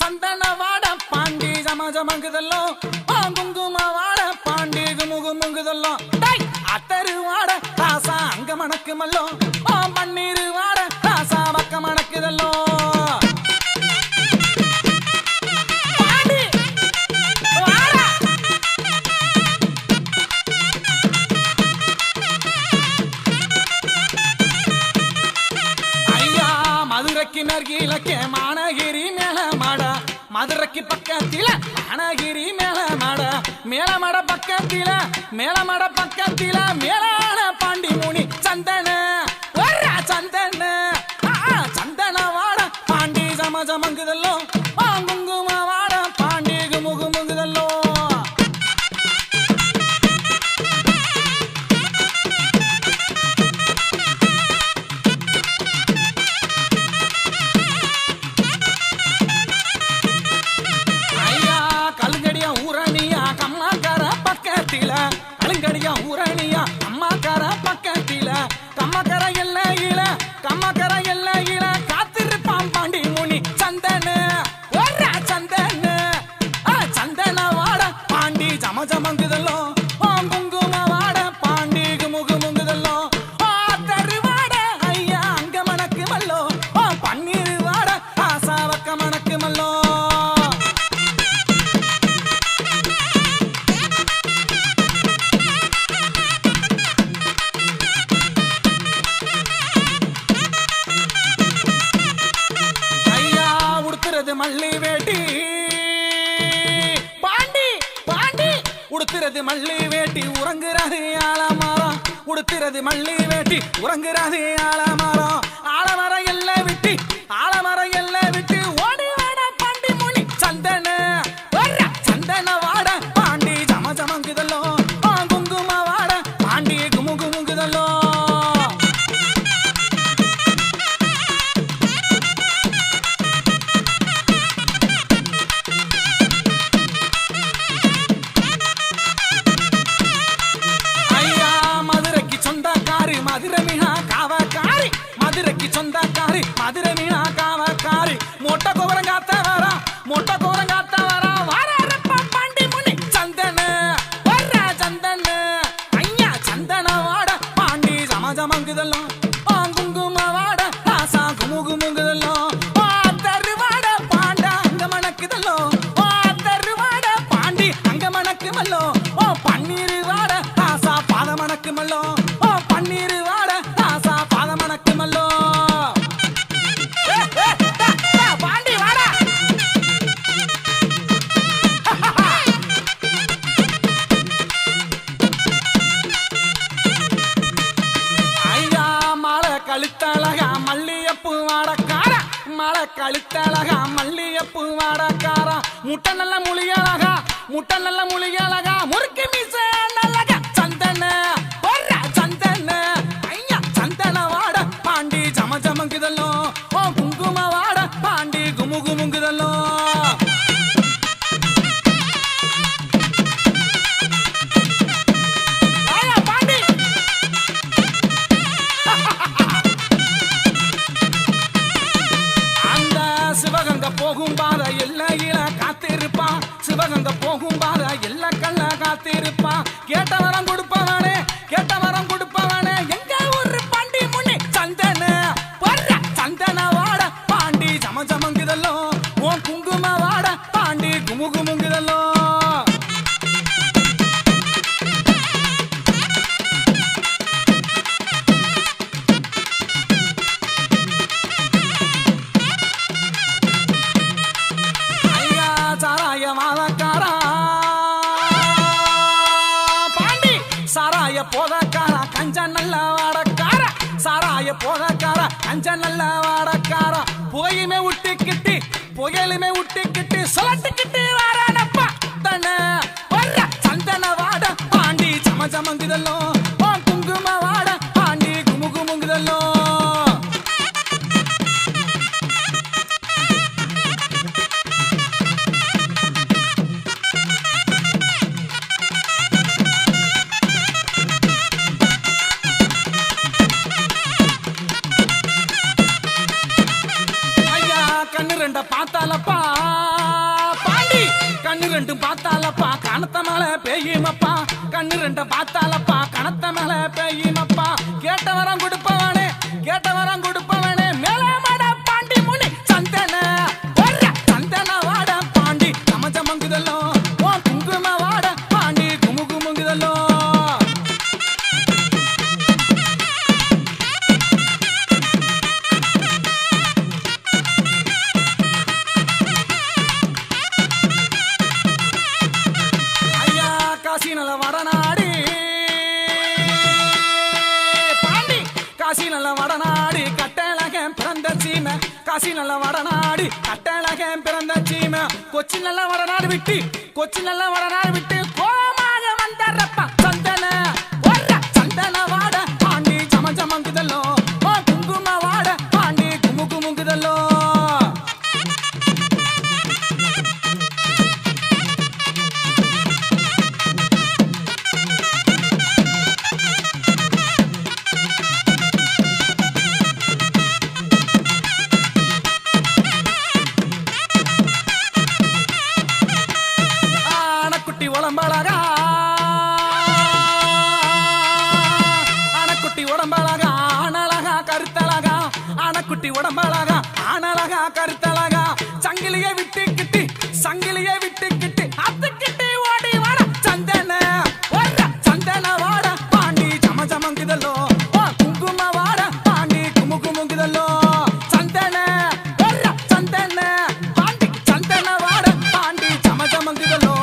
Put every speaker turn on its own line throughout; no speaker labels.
சந்தன வாட பாண்டி ஜமஜமங்குதல்லோ குங்கும வாட பாண்டி குமுகுமுங்குதல்லோ அத்தரு வாட ராசா அங்க மணக்கு மல்லோ பன்னீர் வாட ராசா பக்க மணக்குதல்லோ மதுரைக்கு மேற்கிழக்கே மானகிரி மேல மாட மதுரைக்கு பக்கத்தில மானகிரி மேல மாட மேலமட பக்கத்தில மேலான பாண்டி முனி சந்தன சந்தன சந்தன வாட பாண்டி ஜமஜமங்குதல்லோ குங்கும வாட பாண்டி குமுகுமுங்குதல்லோ கழுங்கடியா ஊரணியா அம்மாக்கார பக்கத்தில கம்மக்கர எல்லையில காத்திருப்பான் பாண்டி முனி சந்தன சந்தன சந்தன வாட பாண்டி ஜமஜமங்குதல்லோ குங்கும வாட பாண்டி குமுகுமுங்குதல்லோ தரு வாட ஐயா அங்க மணக்கு மல்லோ பன்னீர் வாட ஆசாவக்க மணக்கு மல்லோ மல்லி வேட்டி பாண்டி உடுத்துறது மல்லி வேட்டி உறங்குறது ஆலமரம் உடுத்துறது மல்லி வேட்டி உறங்குறது ஆலமரம் எல்லாம் விட்டு ஓடி வாட பாண்டி முனி சந்தன வாட பாண்டி ஜமஜமங்குதல்லோ குங்கும வாட பாண்டி குமுகுமுங்குதல்லோ மதுரைக்கு சொந்தக்காரி மதுரை மீனா காவக்காரி மொட்டை கோவரங்காத்த வரா வாரப்பா பாண்டி முனி சந்தன ஐயா சந்தன வாட பாண்டி ஜமஜமங்குதல்லோ குங்கும வாட ராசா குமுகுமுங்குதல்லோ தரு வாட பாண்டா அங்க மணக்குதல்லோ தரு வாட பாண்டி அங்க மணக்கு மல்லோ பன்னீர் வாட ராசா பாத மணக்கு மல்லோ பன்னீர் வாட ராசா பாத மணக்கு மல்லோ பாண்டி வாடா ஐயா மலை கழுத்தழகா மல்லியப்பு வாடக்கார முட்டை நல்ல முழியழகா முறுக்கு மீச நல்லக சந்தன ஐயா சந்தன வாட பாண்டி ஜமஜமங்குதல்லோ குங்கும வாட பாண்டி குமுகுமுங்குதல்லோ பாண்டி அந்த சிவகங்கை போகும் பாத எல்லையில காத்திருப்பான் சிவகங்கை போகும் பாத எல்லா கல்ல காத்திருப்பான் கேட்ட வரம் கொடுப்பவனே எங்க ஊரு பாண்டி முனி சந்தன வாட பாண்டி ஜமஜமங்குதல்லோ குங்கும வாட பாண்டி குமுகுமுங்குதல்லோ ஐயா சாராய மாதக்காரா பாண்டி சாராய போதக்காரா கஞ்ச நல்ல வாடக்கார புகையுமே விட்டுக்கிட்டு சொல்லட்டுக்கிட்டு வாரானப்பா சந்தன வாட பாண்டி ஜமஜமங்குதல்லோ குங்கும வாட பாண்டி குமுகுமுங்குதல்லோ கண்ணு ரெண்ட பார்த்தாலப்பா கண்ணு ரெண்டும் பார்த்தாலப்பா கணத்த மேல பெய்யுமப்பா கண்ணு ரெண்டும் பார்த்தாலப்பா கணத்த மேல பெய்யுமப்பா கேட்ட வரம் கொடுப்பவனே கேட்ட வரம் கொடுப்பவனே மேல மாட பாண்டி முனி சந்தன சந்தன வாட பாண்டி சமச்சமங்குதல்லோ ஓ குங்கும வாட பாண்டி குமுகுமுங்குதல்லோ காசி நல்ல வடநாடி பாண்டி காசி நல்ல வடநாடி கட்டழகன் பிறந்த சீமை காசி நல்ல வடநாடி கட்டழகன் பிறந்த சீமை கொச்சி நல்ல வடநாடு விட்டு கொச்சி நல்ல வடநாடு விட்டு கோமாக வந்தரப்பா சந்தன சந்தன வாட பாண்டி சமச்சமங்குதல்லோ ஓ குங்கும வாட பாண்டி குமுகுமுங்குதல்லோ உடம்பழகா ஆனக்குட்டி உடம்பழகா ஆனழகா கருத்தழகா ஆனக்குட்டி உடம்பழகா ஆனழகா கருத்தழகா சங்கிலியை விட்டுக்கிட்டு சங்கிலியை விட்டுக்கிட்டு அத்துக்கிட்டு ஓடி வாட சந்தன சந்தன வாட பாண்டி சமச்சமங்குதல்லோ குங்கும வாட பாண்டி குமுகுமுங்குதல்லோ சந்தன சந்தன பாண்டி சந்தன வாட பாண்டி சமச்சமங்குதல்லோ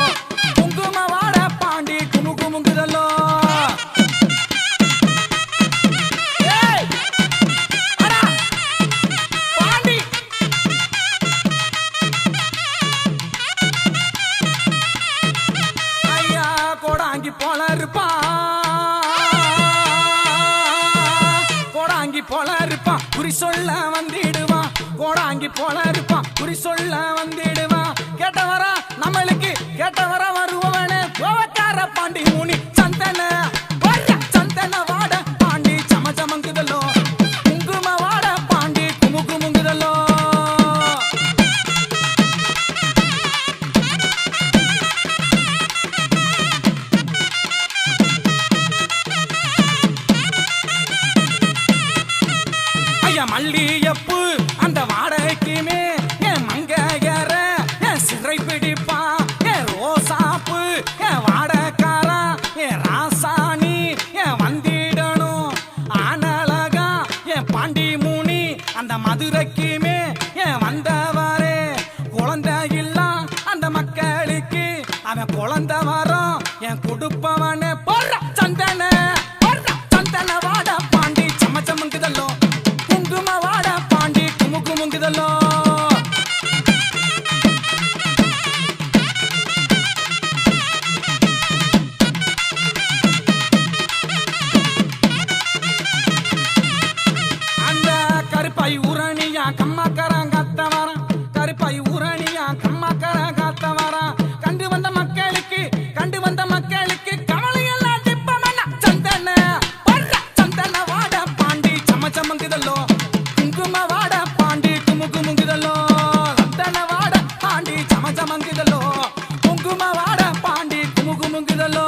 கோடாங்கி போல இருப்பான் குறி சொல்ல வந்திடுவான் கோடாங்கி போல இருப்பான் குறி சொல்ல வந்திடுவான் கேட்ட வர நம்மளுக்கு கேட்ட வர வருவவனே கோவக்கார பாண்டி முனி சந்தன சந்தன வாட பாண்டி சமச்சமங்குதல்லோ குங்கும வாட பாண்டி குமுகுமுங்குதல்லோ மல்லியப்பு அந்த வாடகைக்குமே என் மங்கையற என் சிறை பிடிப்பா என் ரோசாப்பு என் வாடக்காரா என் ராசாணி என் வந்திடணும் ஆனழகா என் பாண்டி முனி அந்த மதுரைக்குமே என் வந்தவரே குழந்தை இல்ல அந்த மக்களுக்கு அவன் குழந்தை வரும் என் கொடுப்பவனே போடுற சந்தன சந்தன வாட பாண்டி சமச்சமங்குதல்லோ குங்கும வாட பாண்டி குமுகுமுங்குதல்லோ அந்த கருப்பாய் ஊரணியா கம்மாக்கரன் காத்த வரான் கருப்பாய் ஊரணியா கம்மாக்கரன் காத்த வரான் கண்டு வந்த மக்களுக்கு கவலையெல்லாம் திப்பமல்ல சந்தன சந்தன வாட பாண்டி சமச்சமங்குதல்லோ குங்கும வாட பாண்டி குமுகுமுங்குதல்லோ சந்தன வாட பாண்டி சமச்சமங்குதல்லோ குங்கும வாட பாண்டி குமுகுமுங்குதல்லோ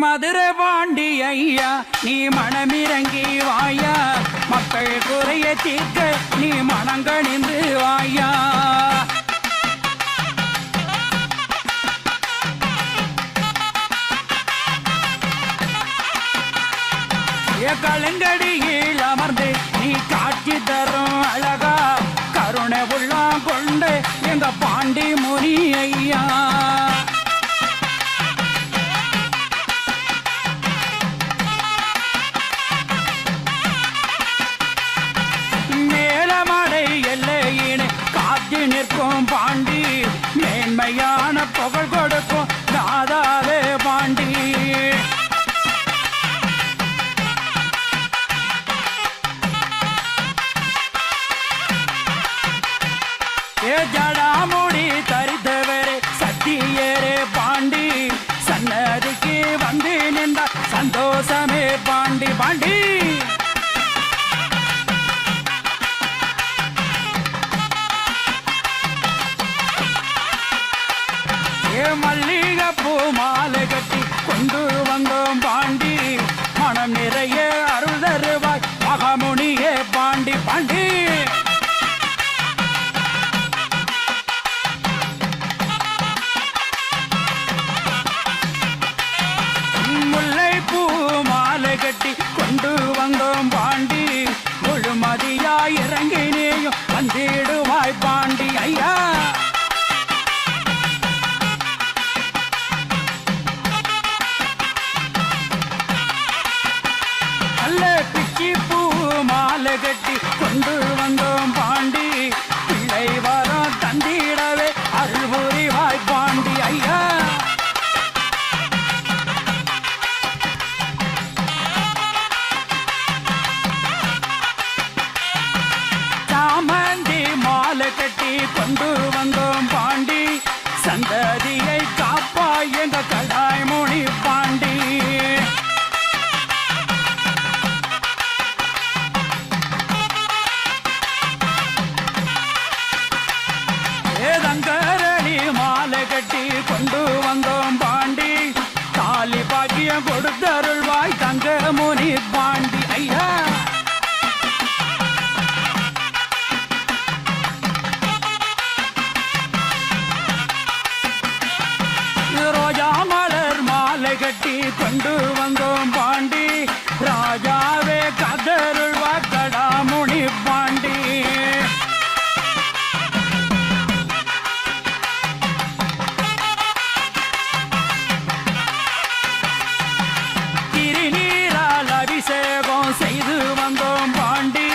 மதுரை பாண்டி ஐயா நீ மனமிறங்கி வாயா மக்கள் குறைய தீர்க்க நீ மனங்கணிந்து வாயா கலங்கடியில் அமர்ந்து நீ காட்சி தரும் அழகா கருணை உள்ளம் கொண்டு எங்க பாண்டி முனி ஐயா மேலமடை எல்லையினை காட்சி நிற்கும் பாண்டி மேன்மையான புகழ் கொடுக்கும் தாதாவே பாண்டி ஜடாமுடி தரித்தவரே சத்தியரே பாண்டி சன்னதிக்கு வந்து நின்ற சந்தோஷமே பாண்டி பாண்டி மல்லிகைப்பூ மாலை கட்டி கொண்டு வந்தோம் பாண்டி மனம் நிறைய அருள் தருவாய் மகாமுனியே பாண்டி பாண்டி கட்டி கொண்டு வந்தோம் பாண்டி முழுமதியாய் இறங்கினேயும் வந்திடுவாய் பாண்டி ஐயா அல்ல பிச்சி பூ மாலை கட்டி கொண்டு வந்தோம் பாண்டி பிள்ளை வரம் தந்திடவே அருள் புரிவாய் பாண்டி ஐயா கட்டி கொண்டு வந்தோம் பாண்டி சந்ததியை காப்பாய் எங்க கடாய் மொழி பாண்டி ஏதங்கரளி மாலை கட்டி கொண்டு வந்தோம் பாண்டி தாலி பாக்கியம் கொடுத்தருள்வாய் தங்க முனி பாண்டி ஐயா கட்டி கொண்டு வந்தோம் பாண்டி ராஜாவே கதருள்வா கடாமுனி பாண்டி திருநீரால் அபிஷேகம் செய்து வந்தோம் பாண்டி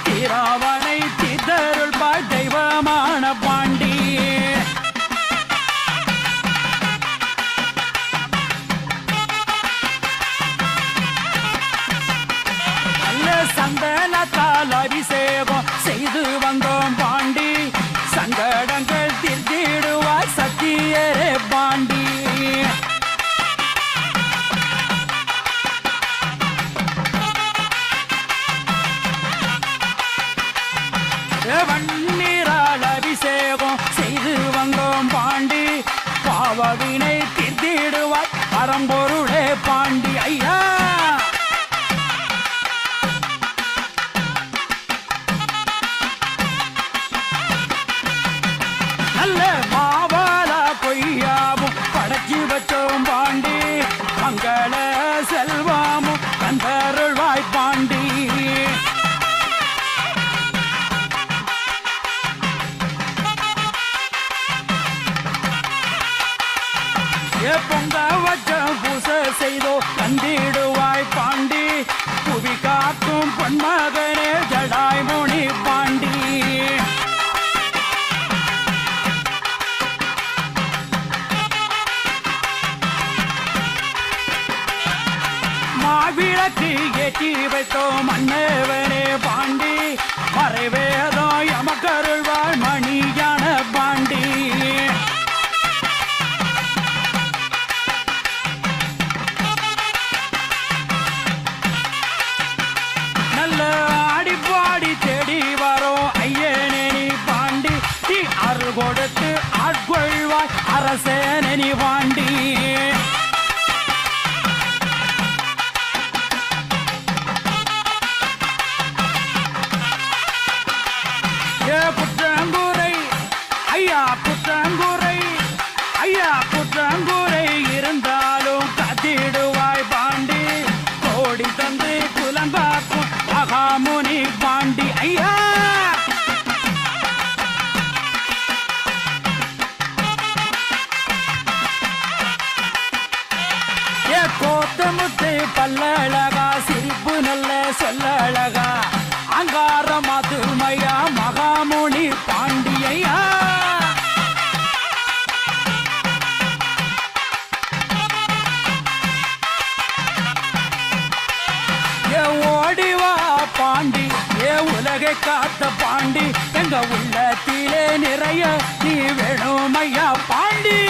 திராவணை திதருள்வாய் தெய்வமான பாண்டி சந்தனத்தால் அபிஷேகம் செய்து வந்தோம் பாண்டி சங்கடங்கள் தீர்த்திடுவாய் சத்தியரே பாண்டி வண்ணீரால் அபிஷேகம் செய்து வந்தோம் பாண்டி பாவவினை தீர்த்திடுவாய் பரம்பொருளே பாண்டி ஐயா வச்சோம் பாண்டி மங்கள செல்வாமும் கந்தருள்வாய் பாண்டி பொங்க வச்ச பூசை செய்தோ கந்திடுவாய் பாண்டி புவி காக்கும் பொன்மகனே ஜடாய் முனி பாண்டி மாவிளக்கு ஏற்றி வைத்தோம் மன்னவனே பாண்டி மறைவேதோ எமக்கருள்வாய் மணியான பாண்டி நல்ல ஆடிப்பாடி தேடி வரோம் ஐயனே நீ பாண்டி தீ அருள் கொடுத்து ஆட்கொள்வாய் அரசேனே நீ பாண்டி முத்து முத்து பல்லழகா சிரிப்பு நல்ல சொல்லழகா அங்கார மாதுமையா மகாமுனி பாண்டியையா ஓடிவா பாண்டி உலகை காத்த பாண்டி எங்க உள்ளத்திலே நிறைய நீ வேணும் ஐயா பாண்டி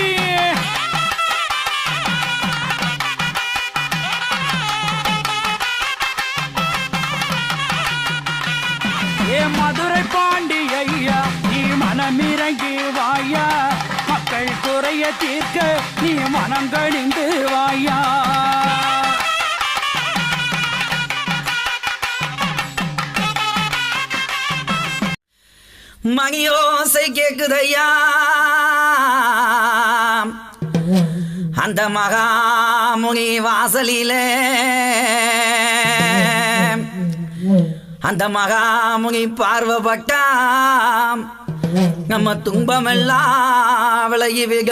மதுரை பாண்டி ஐயா நீ மனமிறங்கி வாயா மக்கள் குறைய தீர்க்க நீ மனம் கணிந்து வாயா
மணியோசை கேக்குதையா அந்த மகாமுனி வாசலிலே அந்த மகாமுனி பார்வப்பட்டாம் நம்ம துன்பமெல்லாம் விளையுவிக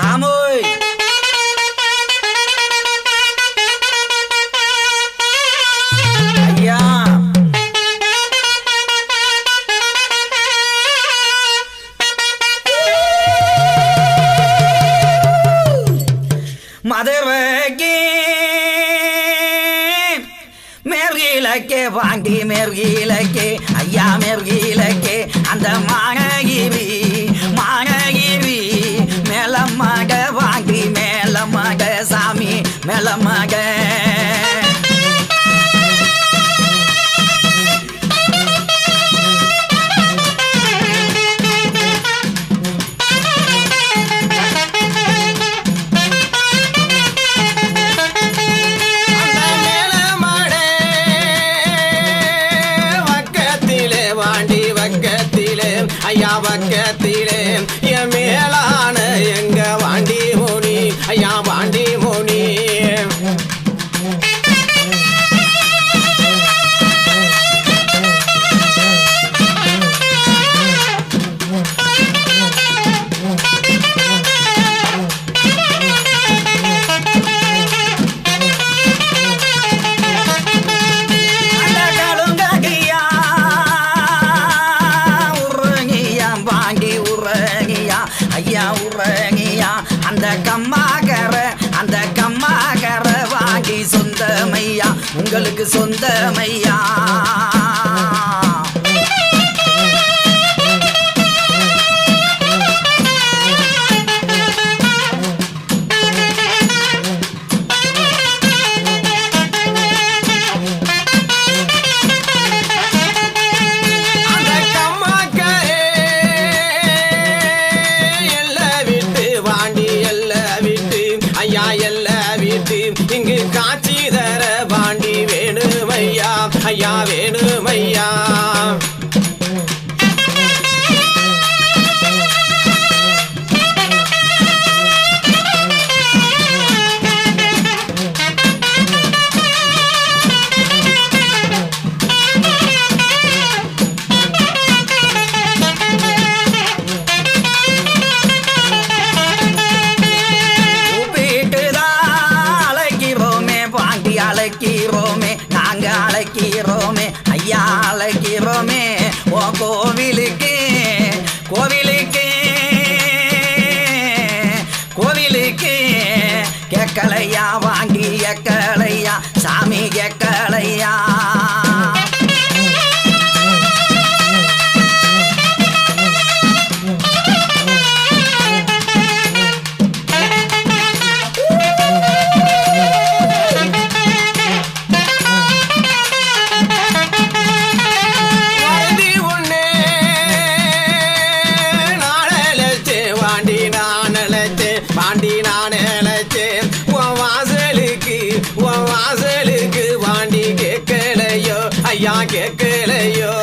ஆமோய் ஐயா மதுரைக்கு மேற்கிழக்கே பாண்டி மேற்கிழக்கே ஐயா மேற்கிழக்கே அந்த மானகிரி மேலமாக பாண்டி மேலமாக சாமி மேலமாக
ஐயா பக்கத்திலே என் மேலான எங்க வாண்டி முனி ஐயா வாண்டி முனி
அந்த கம்மாகர வாங்கி சொந்தமையா உங்களுக்கு சொந்தமையா
இங்கு காட்சி தர பாண்டி வேணுமையா ஐயா வேணுமையா
அழைக்கிறோமே நாங்க அழைக்கிறோமே ஐயா அழைக்கிறோமே ஓ கோவிலுக்கு கேக்கலையா வாங்கி கேக்கலையா சாமி கேக்கலையா
வாண்டி கேட்கலையோ ஐயா கேட்கலையோ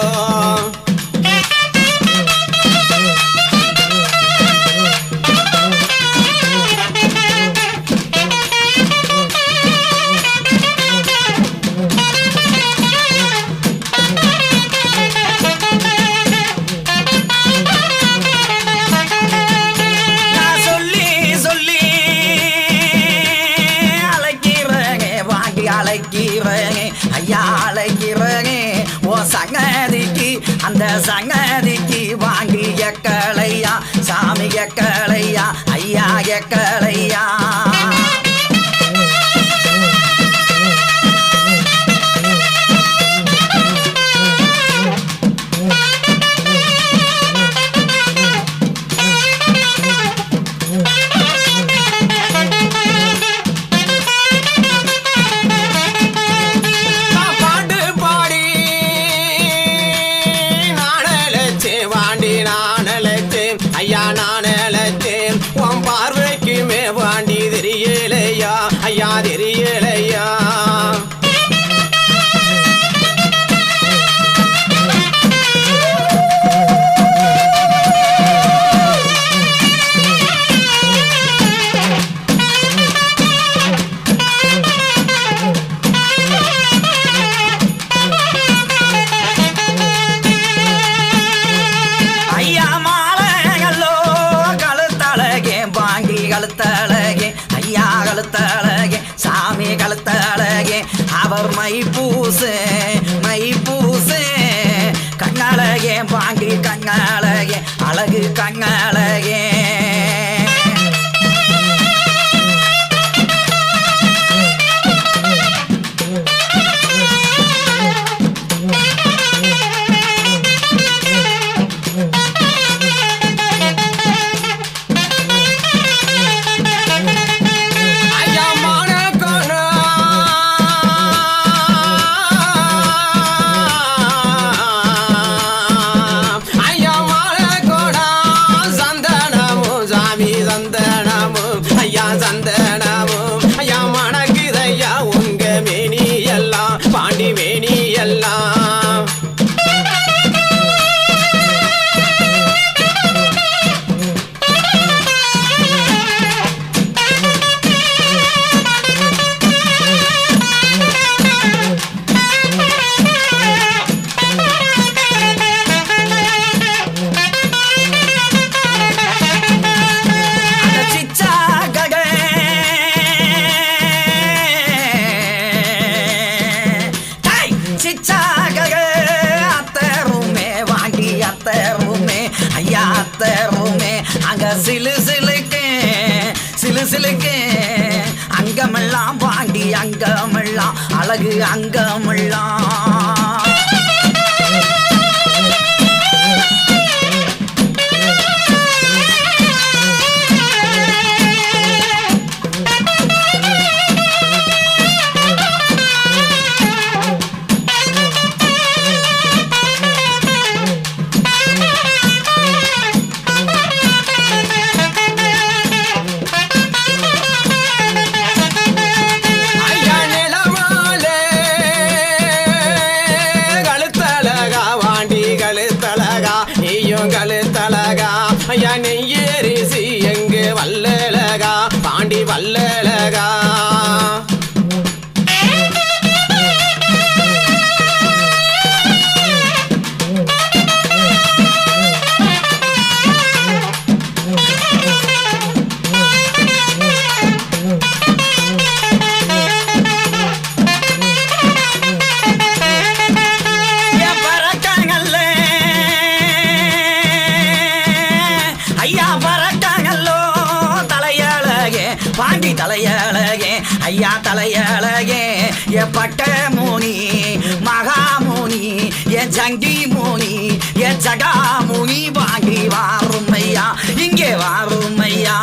அழைக்கிறேன் ஐயா அழைக்கிறேன் ஓ சங்கதிக்கு அந்த சங்கதிக்கு வாங்கி எக்களையா சாமி எக்களையா ஐயா எக்களையா
தெரியலையா
ஐயா மாலையல்லோ கழுத்தழகே பாங்கி கழுத்தழகே ஐயா கழுத்தழகே சாமி கழுத்தழகே அவர் மை பூசு கண்ணழகே பாங்கி கண்ணழகே அழகு கண்ணழகே
சந்தனமும் ஐயா மணக்குதையா உங்க மேனி எல்லாம் பாண்டி மேனி எல்லாம் அங்க சிலுசிலுக்கு அங்கமெல்லாம் பாண்டி அங்கமெல்லாம் அழகு அங்கமெல்லாம் கழுத்தழகா ஐயா நெய்யரிசி எங்கு வல்லழகா பாண்டி வல்லழகா
பாண்டி தலையழகே ஐயா தலையழகே என் பட்ட மூனி மகாமுனி என் ஜங்கி மூனி என் ஜகாமுனி வாங்கி வாருமையா இங்கே வாருமையா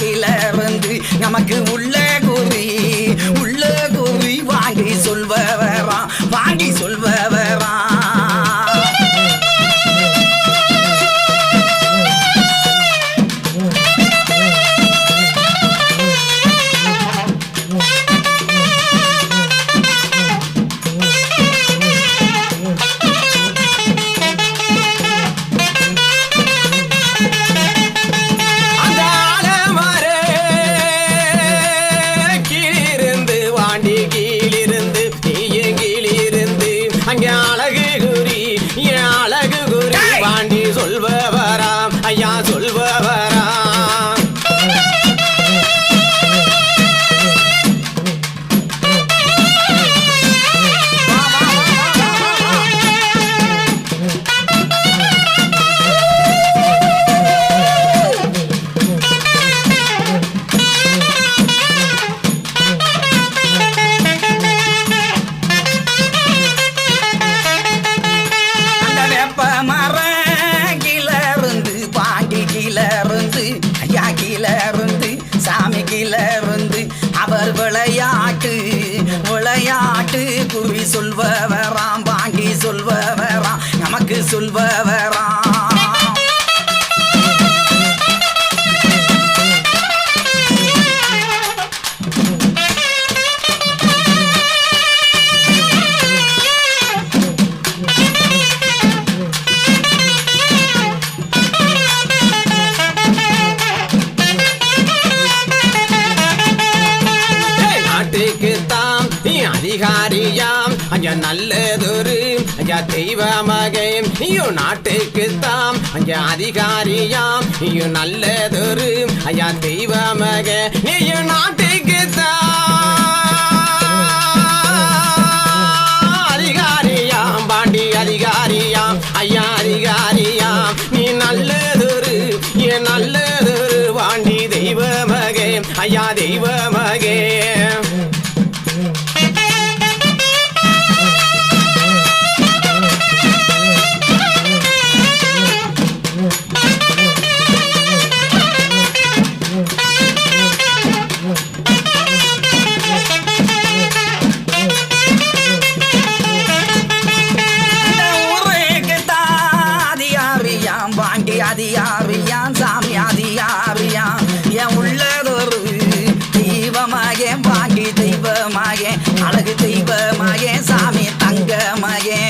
கீழ இருந்து நமக்கு உள்ள குறி வாங்கி சொல்பவராம் வாங்கி சொல்பவராம்.
அந்த ஆலமரே கீழிருந்து வாண்டி கீழிருந்து நீயும் கீழிருந்து அங்கே அழகு குறி என் அழகு குறி வாண்டி சொல்பவராம் ஐயா சொல்பவராம்.
அந்த வேப்ப மரம் கீழ இருந்து பாண்டி கீழ இருந்து ஐயா கீழ இருந்து சாமி கீழ இருந்து அவர் விளையாட்டு குறி சொல்பவராம் பாண்டி சொல்பவராம் நமக்கு சொல்பவராம்.
நாட்டுக்குத்தான் நீ அதிகாரியாம் ஐயா நல்லதொரு ஐயா தெய்வ மகே நீயோ நாட்டுக்குத்தான் ஐயா அதிகாரியாம் நீயோ நல்லதொரு ஐயா தெய்வ மகே நீயோ நாட்டுக்குத்தான் அதிகாரியாம் பாண்டி அதிகாரியாம் ஐயா அதிகாரியாம் நீ நல்லதொரு என் நல்லதொரு வாண்டி தெய்வ மகே ஐயா தெய்வ மகே.
அதிகாரியாம் சாமி அதிகாரியாம் என் உள்ளதொரு தெய்வமாகே பாண்டி தெய்வமாகே அழகு தெய்வமாகே சாமி தங்கமாகே.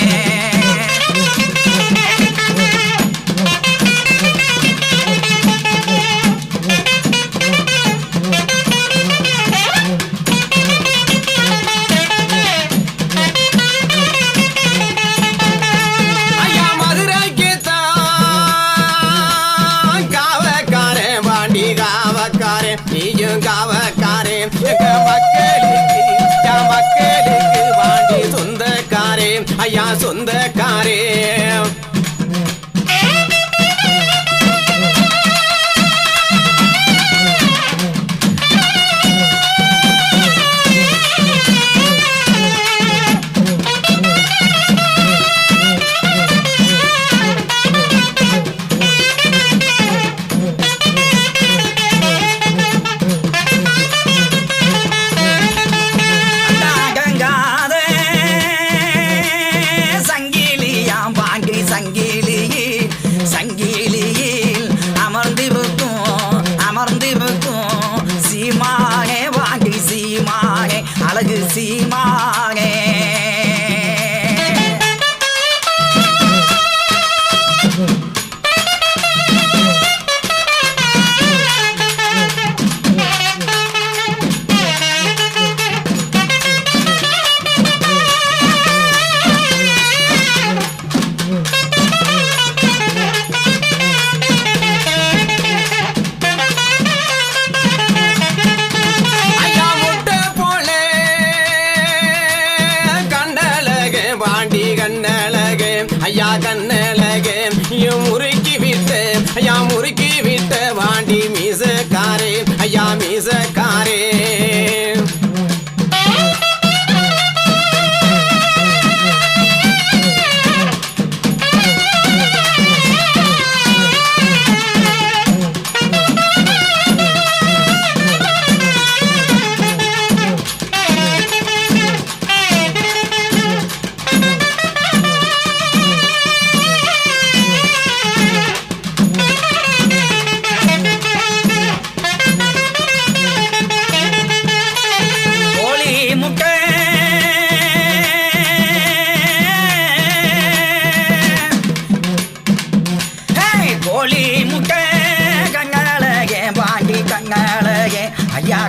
ஐயா மதுரைக்குத்தான் காவக்காரன் பாண்டி காவக்காரன் நீயும் காவக்காரன் மக்களுக்கு பாண்டி சொந்தக்காரே ஐயா சொந்தக்காரே.
அடங்காத சங்கிலியாம் பாண்டி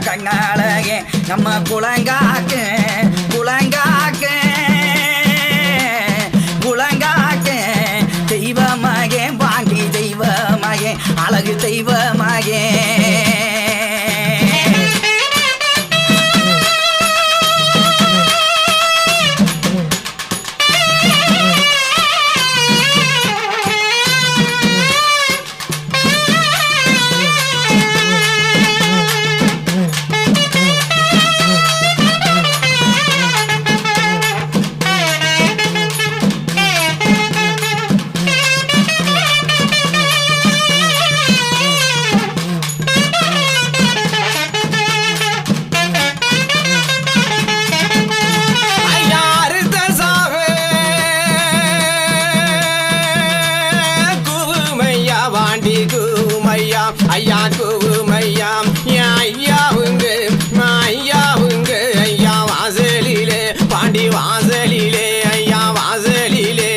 கண்ணழகே நம்ம குலங்காக்கு குலங்காக்கு குலங்காக்கு தெய்வமகே பாண்டி தெய்வமகே அழகு தெய்வமகே
ஐயா கூவுமையா ஐயாவுங்க ஐயாவுங்க ஐயா வாசலிலே பாண்டி வாசலிலே ஐயா வாசலிலே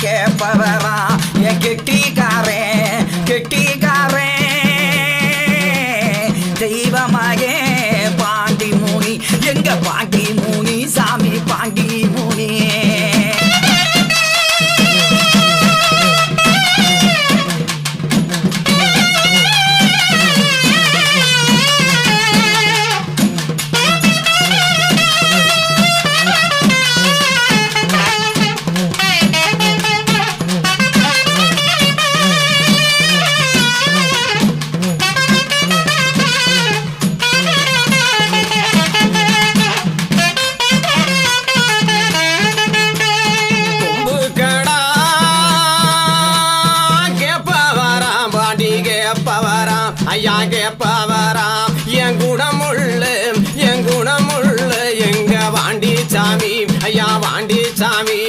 கேப்பவரா என் கெட்டிக்காரே கெட்டிக்காரே தெய்வமாகே பாண்டி மூனி எங்க பாண்டி மூனி சாமி பாண்டி மூனி
ஐயா கேப்பவரா என் குணமுள்ள எங்க வாண்டி சாமி ஐயா வாண்டி சாமி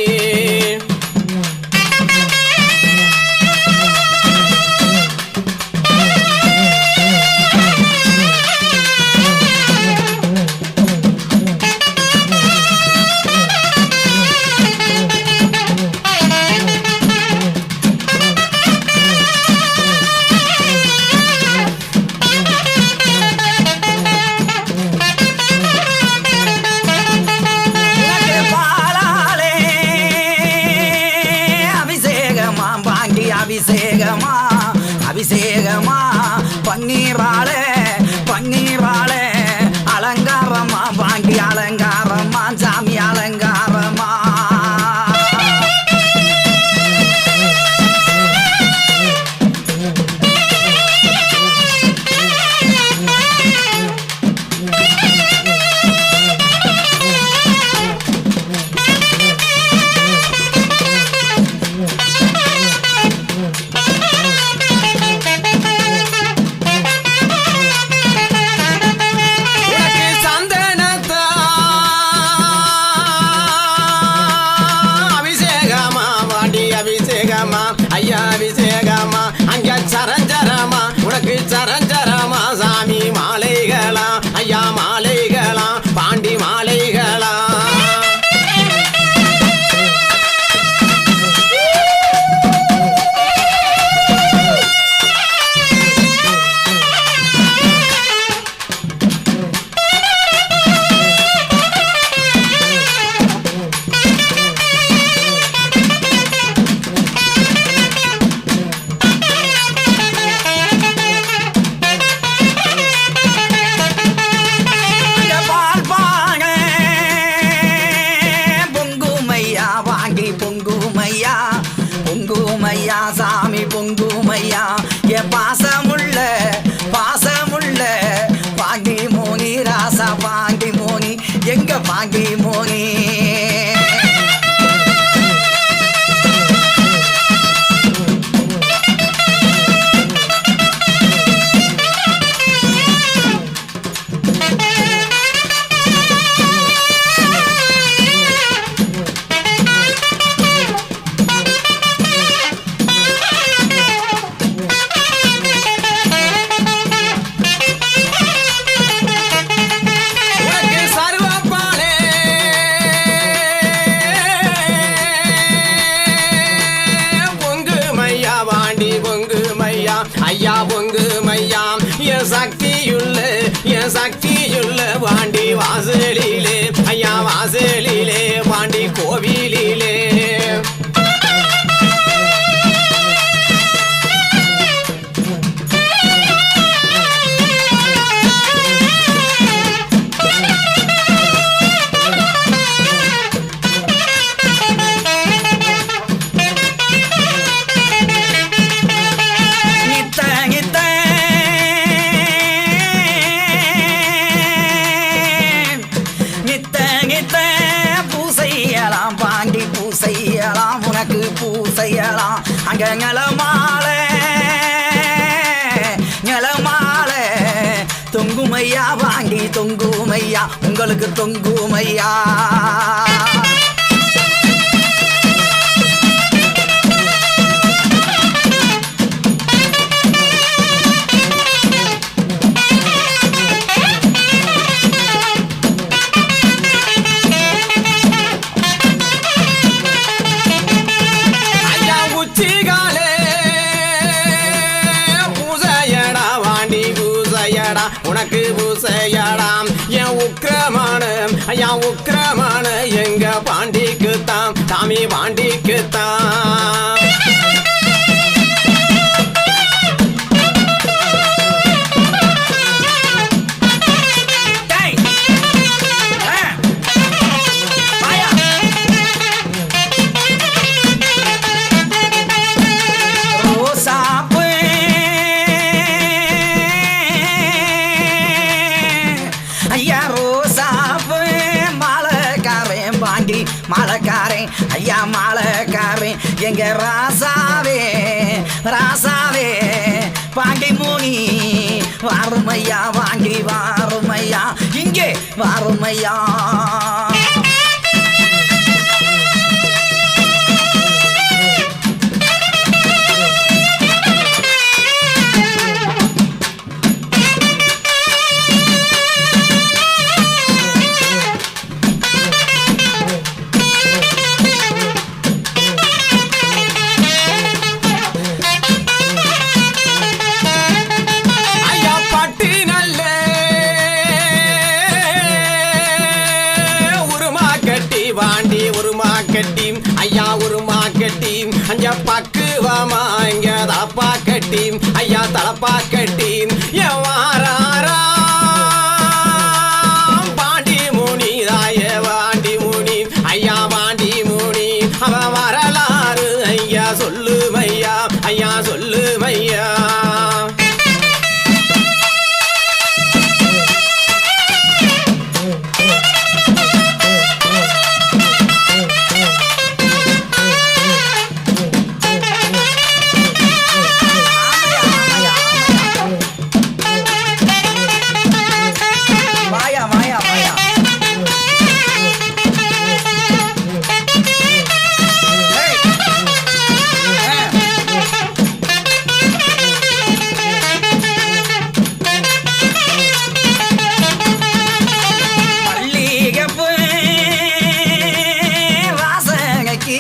அபிஷேகமா அபிஷேகமா பன்னீராளே பன்னீராளே அலங்காரமா பாண்டி அலங்காரமா சாமி அலங்காரமா ஐயா அபிஷேகமா அங்க சரஞ்சரமா உனக்கு சரஞ்சரமா சாமி மாலைகளா ஐயா மாலைகளா பாண்டி மாலைகளா பொங்குமையா சாமி பொங்குமையா என் பாசமுள்ள பாண்டி மோனி ராசா பாண்டி மோனி எங்க பாண்டி மோனி
நினைத்த பூசையலாம் பாண்டி பூசையலாம் உனக்கு பூசையலாம் அங்க நிலமாலை தொங்குமையா பாண்டி தொங்குமையா உங்களுக்கு தொங்குமையா
ஐயா உச்சிகாலே பூசையடா வாண்டி பூசையடா உனக்கு பூசையடாம் என் உக்கிரமான ஐயா உக்கிரமான எங்க பாண்டிக்குத்தான் சாமி பாண்டிக்குத்தான்
டேய். வாயா. ரோசாப்பூ. ஐயா ரோசாப்பூ மாலைக்காரன் பாண்டி மாலைக்காரன் ஐயா மாலைக்காரன் எங்க ராசாவே ராசாவே பாண்டி மூனி வாருமையா வாண்டி வாருமையா இங்கே வாருமையா
ஐயா பட்டி நல்ல உருமா கட்டி வாண்டி உருமா கட்டி ஐயா உருமா கட்டி அஞ்ச பக்குவமா இங்க தலப்பா கட்டி ஐயா தலப்பா கட்டி வாரா பாண்டி முனி தாய வாண்டி முனி ஐயா வாண்டி முனி அவ வரலாறு ஐயா சொல்லுமையா ஐயா சொல்லுமையா
வாயா வாயா வாயா ஏய். மல்லிகைப்பூ வாசனைக்கு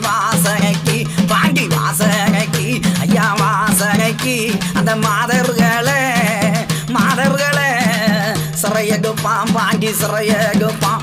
வாசனைக்கு பாண்டி வாசனைக்கு ஐயா வாசனைக்கு அந்த மாதர்களை சிறையகுப்பான் பாண்டி சிறையகுப்பான்